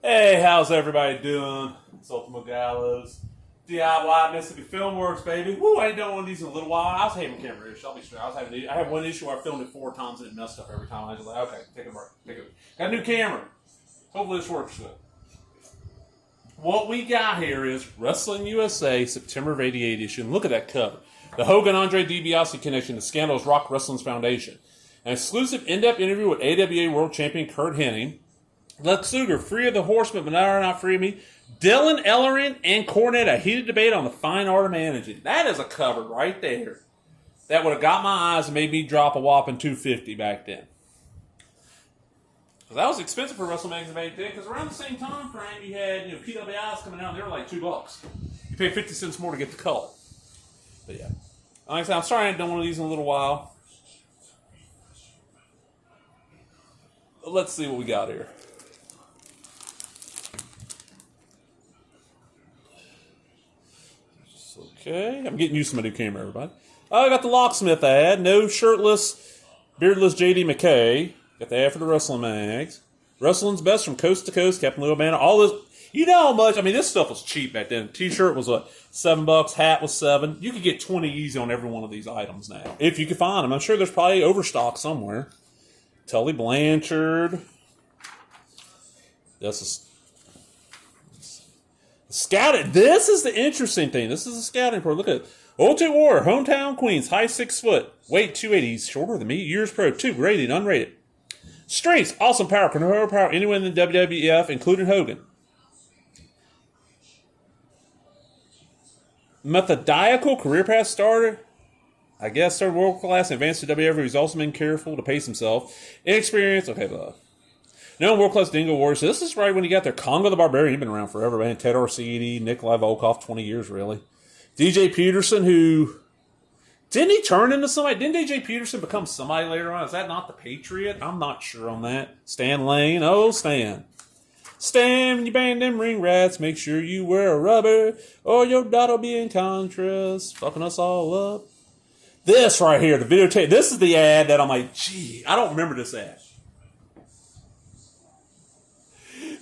Hey, how's everybody doing? It's Ultimate Gallows. DIY Mississippi Filmworks, baby. Woo, I ain't done one of these in a little while. I was having camera issue. I'll be straight. I had one issue where I filmed it 4 times and it messed up every time. I was like, okay, take a break. Got a new camera. Hopefully this works good. What we got here is Wrestling USA, September of '88 issue. And look at that cover. The Hogan-Andre DiBiase connection to Scandal's Rock Wrestling's Foundation. An exclusive in-depth interview with AWA World Champion Curt Hennig. Lex Luger, free of the Horsemen, but not free of me. Dylan Ellering and Cornette, a heated debate on the fine art of managing. That is a cover right there. That would have got my eyes and made me drop a whopping $250 back then. That was expensive for WrestleMania back then, because around the same time frame you had PWIs coming out and they were like $2. You pay 50 cents more to get the color. But yeah. Like I said, I'm sorry I haven't done one of these in a little while. Let's see what we got here. Okay, I'm getting used to my new camera, everybody. I got the Locksmith ad. No shirtless, beardless J.D. McKay. Got the ad for the Wrestling Mags. Wrestling's best from coast to coast. Captain Lou Albano. All this, you know how much? I mean, this stuff was cheap back then. T-shirt was what, $7. Hat was $7. You could get 20 easy on every one of these items now, if you could find them. I'm sure there's probably overstock somewhere. Tully Blanchard. This is scouted. This is the interesting thing. This is a scouting report. Look at it. Ultimate Warrior, hometown Queens, height 6 foot, weight 280. He's shorter than me. Years pro 2, rated, unrated. Strengths, awesome power, can overpower anyone in the WWF, including Hogan. Methodical career path starter. I guess third world class, advanced to WWF. He's also been careful to pace himself. Inexperienced. Okay, blah. No world class Dingo Warrior. So this is right when you got there. Congo the Barbarian. He's been around forever, man. Ted Orsini, Nikolai Volkov, 20 years really. DJ Peterson, who didn't he turn into somebody? Didn't DJ Peterson become somebody later on? Is that not the Patriot? I'm not sure on that. Stan Lane. Oh, Stan. Stan, when you bang them ring rats, make sure you wear a rubber, or your daughter'll be in contrast, fucking us all up. This right here, the videotape. This is the ad that I'm like, gee, I don't remember this ad.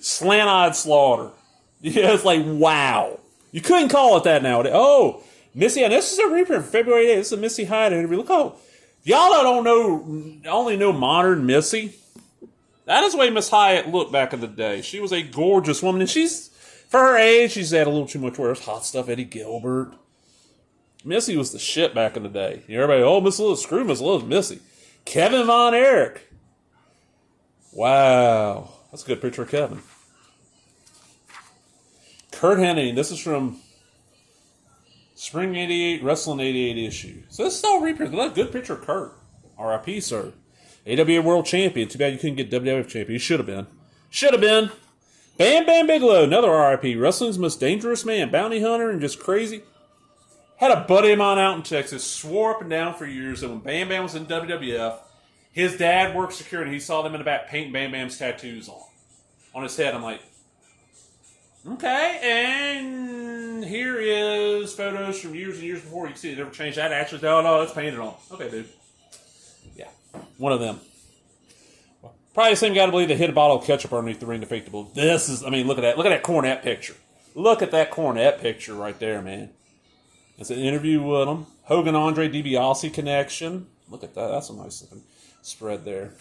Slant-eyed Slaughter. Yeah, it's like, wow. You couldn't call it that nowadays. Oh, Missy, and this is a reprint from February 8th. This is a Missy Hyde interview. Look how, y'all don't know, only know modern Missy. That is the way Miss Hyatt looked back in the day. She was a gorgeous woman, and she's, for her age, she's had a little too much wear. Hot stuff, Eddie Gilbert. Missy was the shit back in the day. Everybody, oh, Miss Liz, screw Miss Liz, Missy. Kevin Von Erich. Wow. That's a good picture of Kevin. Curt Hennig. This is from Spring 88, Wrestling 88 issue. So this is all reprint. That's a good picture of Kurt. R.I.P., sir. AWA World Champion. Too bad you couldn't get WWF Champion. You should have been. Should have been. Bam Bam Bigelow. Another R.I.P. Wrestling's most dangerous man. Bounty hunter and just crazy. Had a buddy of mine out in Texas. Swore up and down for years that when Bam Bam was in WWF, his dad worked security. He saw them in the back painting Bam Bam's tattoos on his head. I'm like, okay, and here is photos from years and years before. You can see it never changed. That actually, oh no, it's painted on. Okay, dude. Yeah, one of them. Probably the same guy to believe that hit a bottle of ketchup underneath the ring to fake the bull. This is, I mean, look at that. Look at that Cornette picture. Look at that Cornette picture right there, man. It's an interview with him. Hogan-Andre DiBiase connection. Look at that. That's a nice looking spread there.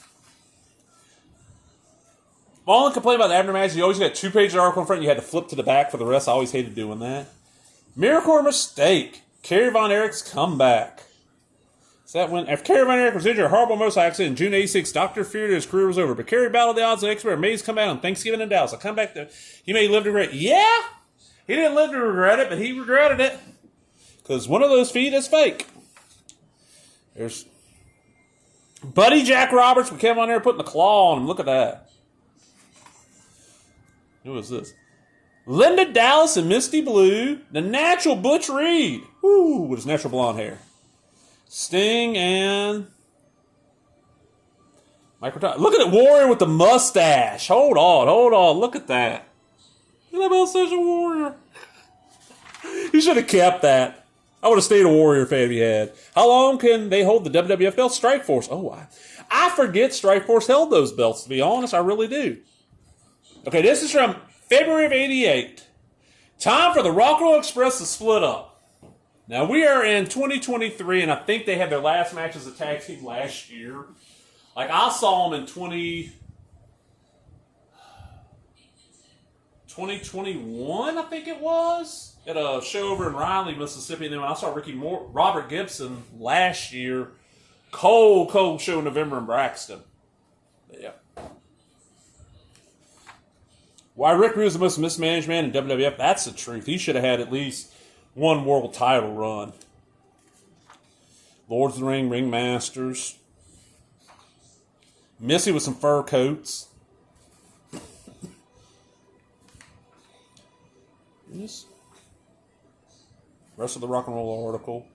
My only complaint about the Abner match, you always got 2 pages of article in front. You had to flip to the back for the rest. I always hated doing that. Miracle or mistake? Kerry Von Erich's comeback. So that when after Kerry Von Erich was injured in a horrible motorcycle accident in June '86, doctor feared his career was over. But Kerry battled the odds of expert. Made his comeback on Thanksgiving in Dallas. I come back to he may live to regret. Yeah, he didn't live to regret it, but he regretted it because one of those feet is fake. There's Buddy Jack Roberts with Kevin Von Erich putting the claw on him. Look at that. Who is this? Linda Dallas and Misty Blue. The natural Butch Reed. Woo, with his natural blonde hair. Sting and Mike Rotunda. Look at that Warrior with the mustache. Hold on. Look at that. Look at that mustache of Warrior. You should have kept that. I would have stayed a Warrior fan if he had. How long can they hold the WWF belt? Strikeforce. Oh, I forget Strikeforce held those belts, to be honest. I really do. Okay, this is from February of 88. Time for the Rock and Roll Express to split up. Now, we are in 2023, and I think they had their last match as a tag team last year. Like, I saw them in 2021, I think it was, at a show over in Riley, Mississippi. And then I saw Robert Gibson last year. Cold show in November in Braxton. But yeah. Why Rick Rude is the most mismanaged man in WWF? That's the truth. He should have had at least one world title run. Lords of the Ring, Ring Masters. Missy with some fur coats. Rest of the Rock and Roll article.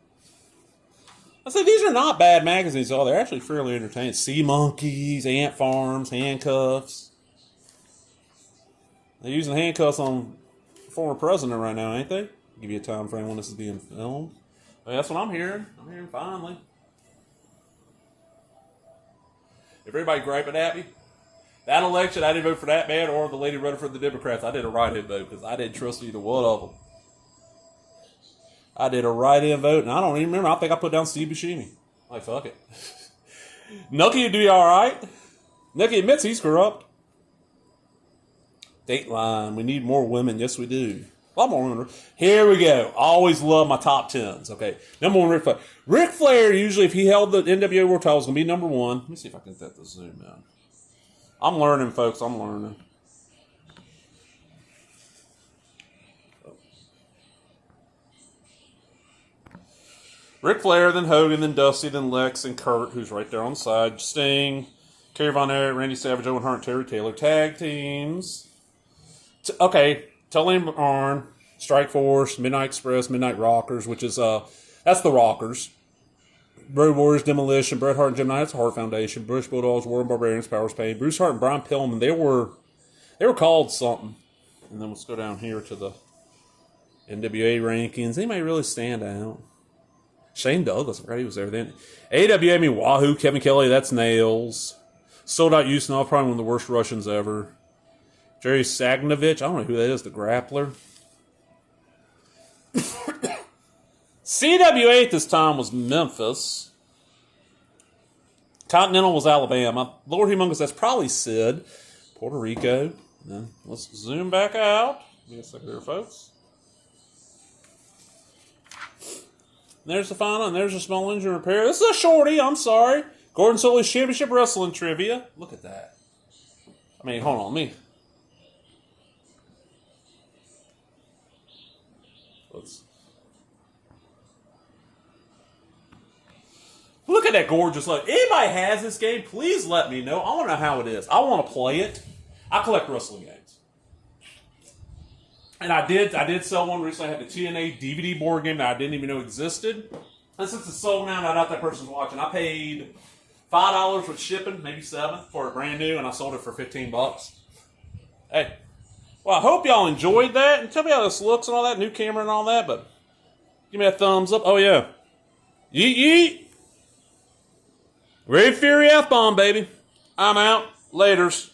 I say these are not bad magazines, though. They're actually fairly entertaining. Sea Monkeys, Ant Farms, Handcuffs. They're using handcuffs on the former president right now, ain't they? Give you a time frame when this is being filmed. Well, that's what I'm hearing. I'm hearing finally. If everybody griping at me, that election, I didn't vote for that man or the lady running for the Democrats. I did a write-in vote because I didn't trust either one of them. I did a write-in vote, and I don't even remember. I think I put down Steve Buscemi. Like, fuck it. Nucky would do all right. Nucky admits he's corrupt. Dateline. We need more women. Yes, we do. A lot more women. Here we go. Always love my top 10s. Okay. Number one, Ric Flair. Ric Flair, usually, if he held the NWA World title, was going to be number one. Let me see if I can get that to zoom in. I'm learning, folks. I'm learning. Ric Flair, then Hogan, then Dusty, then Lex, and Kurt, who's right there on the side. Sting, Kerry Von Erich, Randy Savage, Owen Hart, and Terry Taylor. Tag teams. Okay. Tully and Arn, Strike Force, Midnight Express, Midnight Rockers, which is, that's the Rockers. Road Warriors, Demolition, Bret Hart and Jim Knight, that's the Hart Foundation. British Bulldogs, Warren Barbarians, Powers Pain. Bruce Hart and Brian Pillman, they were called something. And then let's go down here to the NWA rankings. Anybody really stand out? Shane Douglas, I forgot he was there then. AWA, I mean, Wahoo, Kevin Kelly, that's Nails. Sold Out Ustinov, probably one of the worst Russians ever. Jerry Sagnovich, I don't know who that is, the grappler. CWA at this time was Memphis. Continental was Alabama. Lord Humongous, that's probably Sid. Puerto Rico. Then let's zoom back out. Give me a second here, folks. And there's the final, and there's a small engine repair. This is a shorty, I'm sorry. Gordon Soley's Championship Wrestling Trivia. Look at that. I mean, hold on, Look at that gorgeous look. Anybody has this game, please let me know. I want to know how it is. I want to play it. I collect wrestling games. And I did sell one recently. I had the TNA DVD board game that I didn't even know existed. And since it's sold now and I doubt that person's watching, I paid $5 with shipping, maybe $7 for it brand new, and I sold it for $15. Hey. Well, I hope y'all enjoyed that. And tell me how this looks and all that, new camera and all that, but give me a thumbs up. Oh, yeah. Yeet, yeet. Ray Fury F-bomb, baby. I'm out. Laters.